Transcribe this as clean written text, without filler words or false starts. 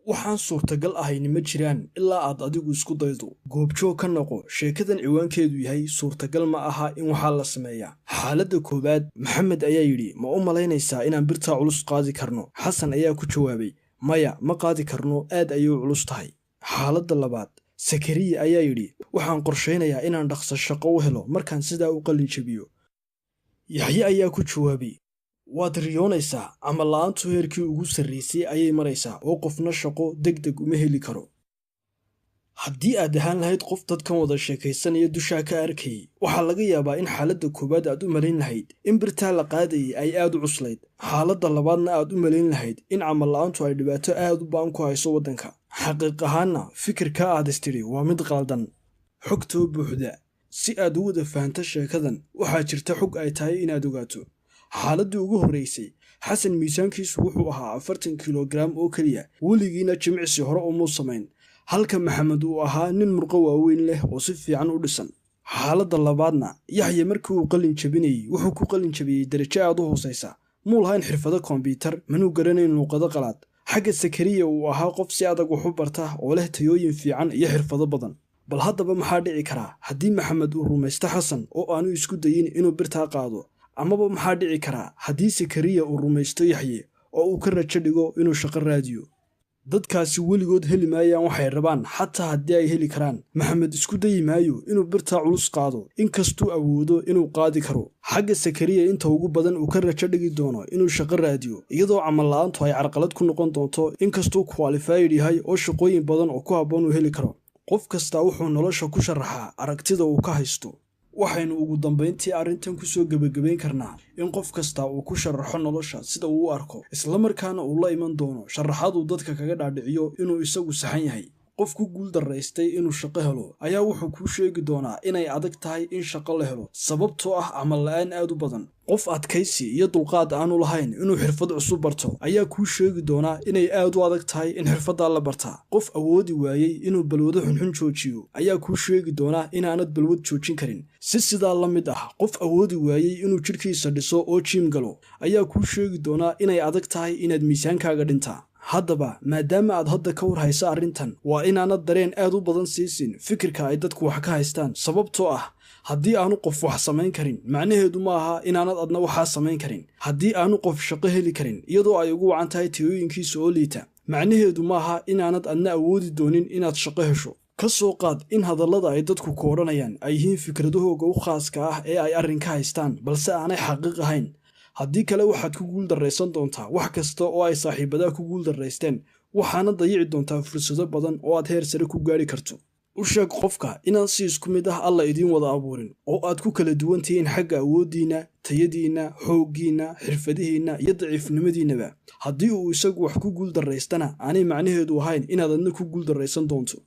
waxaan suurtagal ahayn ma jiraan ilaa aad adigu isku daydo. Goobjoog ka noqo. Sheekadan ciwaankeedu yahay suurtagal ma aha in waxaa la sameeyaa. Xaaladda koowaad, Maxamed ayaa yidhi, ma u malaynaysaa inaan birtaa culus qaadi karno? Xasan ayaa ku jawaabay, maya, ma qaadi karno, aad ayay u culus tahay. Xaaladda labaad, Sakariya ayaa yidhi, waxaan qorshaynayaa inaan dhaqso shaqo u helo markaan sidaa u qalin jabiyo. Yaxye ayaa ku jawaabay, waad riyoonaysaa, ama la'aantu heerkii ugu sarraysay ayay maraysaa oo qofna shaqo degdeg uma heli karo. Haddii aad ahaan lahayd qof dadkan wada sheekaysanaya dushaa ka arkayay, waxaa laga yaabaa in xaaladda koowaad aad u malayn lahayd in birtaa la qaadayay ay aad u cuslayd. Xaaladda labaadna aad u malayn lahayd in camal la'aantu ay dhibaato aad u ba'an ku hayso waddanka. Xaqiiq ahaanna fikirka aad istiri waa mid qaldan. Xogtoo buuxda. Si aad u wada fahanto sheekadan, waxaa jirta xog ay tahay inaad ogaato. Xaaladii ugu horreysay, Xasan miisaankiisu wuxuu ahaa 40 kilogram oo keliya, weligiina jimicsi hore uma samayn, halka Maxamed uu ahaa nin murqo waaweyn leh oo si fiican u dhisan. Xaaladda labaadna, Yaxye markii uu qalin jabinayay wuxuu ku qalin jabiyay darajo aad u hooseysa, muu lahayn xirfado kombiyuutar, manuu garanayn luqado qalaad. Xagga Sakariya uu ahaa qof si adag wax u barta oo leh tayooyin fiican iyo xirfado badan. Bal haddaba maxaa dhici karaa haddii Maxamed uu rumaysto Xasan oo aanu isku dayin inuu birtaa qaado? Amaba maxaa dhici karaa haddii Sakariya uu rumaysto Yaxye oo uu ka rajo dhigo inuu shaqo raadiyo? Dadkaasi weligood heli maayaan waxay rabaan, xataa haddii ay heli karaan. Maxamed isku dayi maayo inuu birtaa culus qaado, inkastuu awoodo inuu qaadi karo. Xagga Sakariya inta ugu badan uu ka rajo dhigi doono inuu shaqo raadiyo, iyadoo camal la'aantu ay carqalad ku noqon doonto, inkastuu qualified yahay oo shaqooyin badan oo ku habboon uu heli karo. Qof kasta wuxuu nolosha ku sharaxaa aragtida uu ka haysto. Waxaynu ugu dambeyntii arrintan ku soo gabagabayn karnaa in qof kasta uu ku sharaxo nolosha sida uu u arko, isla markaana uu la iman doono sharaxaad uu dadka kaga dhaadhiciyo inuu isagu saxan yahay. Qof ku guul daraystay inuu shaqo helo ayaa wuxuu kuu sheegi doonaa inay adag tahay in shaqo la helo, sababtoo ah camal la'aan aad u badan. Qof adkaysi iyo dulqaad aanu lahayn inuu xirfad cusub barto ayaa kuu sheegi doonaa inay aad u adag tahay in xirfaddaa la bartaa. Qof awoodi waayey inuu balwado xunxun joojiyo ayaa kuu sheegi doonaa inaanad balwad joojin karin. Sidaa la mid ah, qof awoodi waayey inuu jidhkiisa dhiso oo jiim galo ayaa kuu sheegi doonaa inay adag tahay inaad miisaankaaga dhintaa. Haddaba, maadaama aad hadda ka war hayso arrintan, waa inaanad dareen aad u badan siisin fikirka ay dadku wax ka haystaan, sababtoo ah haddii aanu qof wax samayn karin, macnaheedu ma aha inaanad adna waxaa samayn karin. Haddii aanu qof shaqo heli karin iyadoo ay ugu wacan tahay tayooyinkiisa oo liita, macnaheedu ma aha inaanad adna awoodi doonin inaad shaqo hesho. Ka soo qaad in hadallada ay dadku ku odhanayaan ay yihiin fikradahooga u khaaska ah ee ay arrin ka haystaan, balse aanay xaqiiq ahayn. Haddii kale waxaad ku guul darraysan doontaa wax kasta oo ay saaxiibadaa ku guul darraysteen, waxaana dayici doontaa fursado badan oo aad heer sare ku gaari karto. U sheeg qofka inaan si isku mid ah alla idiin wada abuurin, oo aad ku kala duwan tihiin xagga awooddiinna, tayadiinna, xooggiinna, xirfadihiinna iyo daciifnimadiinnaba. Haddii uu isagu wax ku guul darraystana, aanay macnaheedu ahayn inaad adna ku guul darraysan doonto.